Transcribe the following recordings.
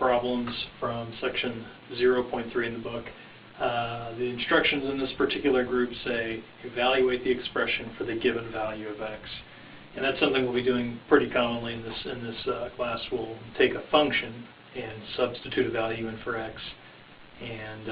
problems from section 0.3 in the book. The instructions in this particular group say evaluate the expression for the given value of x. And that's something we'll be doing pretty commonly in this class. We'll take a function and substitute a value in for x and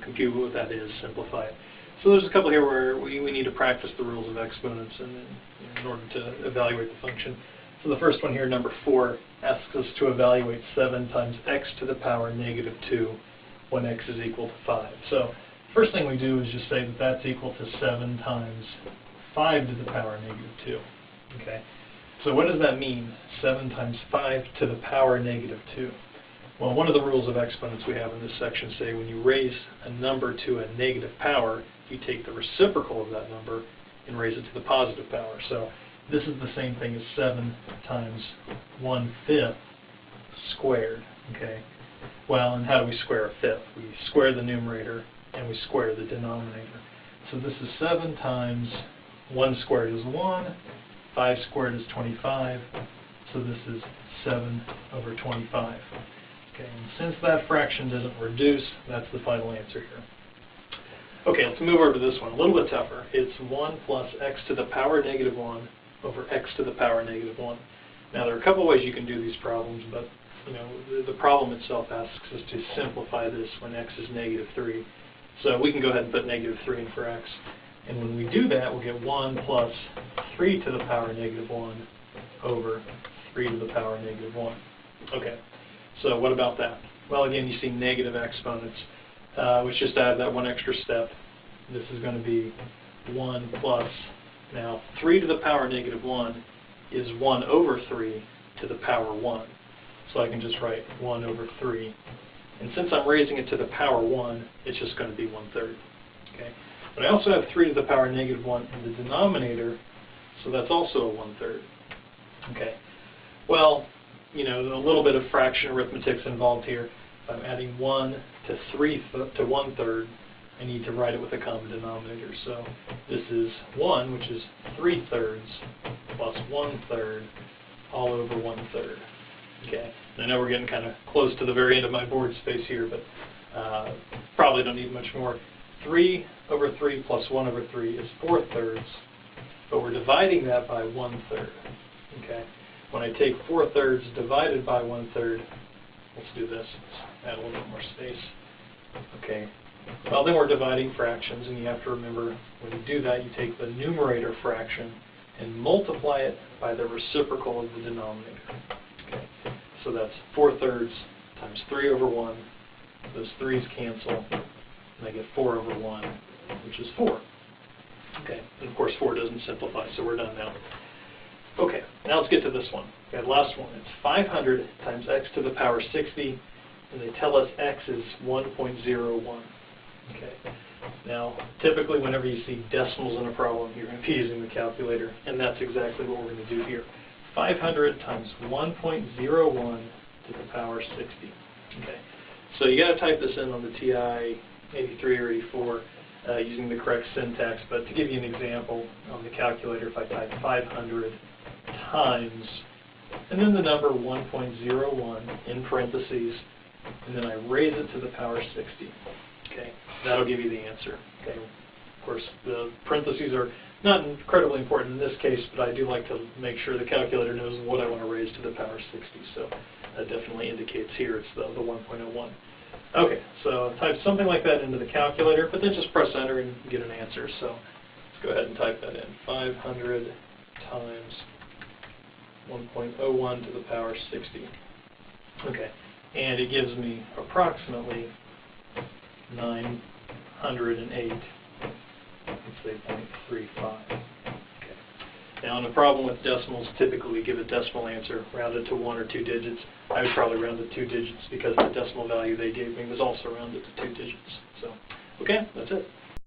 compute what that is, simplify it. So there's a couple here where we need to practice the rules of exponents in order to evaluate the function. So the first one here, number 4, asks us to evaluate 7 times x to the power negative 2 when x is equal to 5. So first thing we do is just say that that's equal to 7 times 5 to the power negative 2. Okay. So what does that mean, 7 times 5 to the power negative 2? Well, one of the rules of exponents we have in this section say when you raise a number to a negative power, you take the reciprocal of that number and raise it to the positive power. So this is the same thing as 7 times 1/5 squared. Okay. Well, and how do we square a fifth? We square the numerator and we square the denominator. So this is 7 times 1 squared is 1, 5 squared is 25, so this is 7 over 25. Okay, and since that fraction doesn't reduce, that's the final answer here. Okay, let's move over to this one, a little bit tougher. It's 1 plus x to the power negative 1 over x to the power negative 1. Now there are a couple ways you can do these problems, but the problem itself asks us to simplify this when x is negative 3. So we can go ahead and put negative 3 in for x. And when we do that, we'll get 1 plus 3 to the power negative 1 over 3 to the power negative 1. Okay, so what about that? Well, again, you see negative exponents, which just add that one extra step. This is going to be 1 plus, now 3 to the power negative 1 is 1 over 3 to the power 1. So I can just write 1 over 3. And since I'm raising it to the power 1, it's just going to be 1/3. Okay? But I also have 3 to the power negative 1 in the denominator, so that's also a 1/3. Okay. Well, a little bit of fraction arithmetic's involved here. If I'm adding 1 to 1/3, I need to write it with a common denominator. So this is 1, which is 3/3 plus 1/3 all over 1/3. Okay. And I know we're getting kind of close to the very end of my board space here, but probably don't need much more. 3 over 3 plus 1 over 3 is 4/3, but we're dividing that by 1/3. Okay. When I take 4/3 divided by 1/3, let's do this. Let's add a little bit more space. Okay. Well, then we're dividing fractions, and you have to remember when you do that, you take the numerator fraction and multiply it by the reciprocal of the denominator. Okay. So that's 4/3 times 3 over 1. Those 3's cancel, and I get 4 over 1, which is 4. Okay, and of course 4 doesn't simplify, so we're done now. Okay, now let's get to this one. Okay, the last one. It's 500 times x to the power 60, and they tell us x is 1.01. Okay. Now, typically whenever you see decimals in a problem, you're going to be using the calculator, and that's exactly what we're going to do here. 500 times 1.01 to the power 60. Okay. So you got to type this in on the TI 83 or 84 using the correct syntax, but to give you an example on the calculator, if I type 500 times, and then the number 1.01 in parentheses, and then I raise it to the power 60. Okay, that'll give you the answer. Okay, of course, the parentheses are not incredibly important in this case, but I do like to make sure the calculator knows what I want to raise to the power 60. So that definitely indicates here it's the 1.01. Okay, so type something like that into the calculator, but then just press enter and get an answer. So let's go ahead and type that in. 500 times 1.01 to the power 60. Okay, and it gives me approximately 908, let's say 0.35. Okay. Now, in a problem with decimals, typically we give a decimal answer rounded to 1 or 2 digits. I would probably round to 2 digits because the decimal value they gave me was also rounded to 2 digits. So, okay, that's it.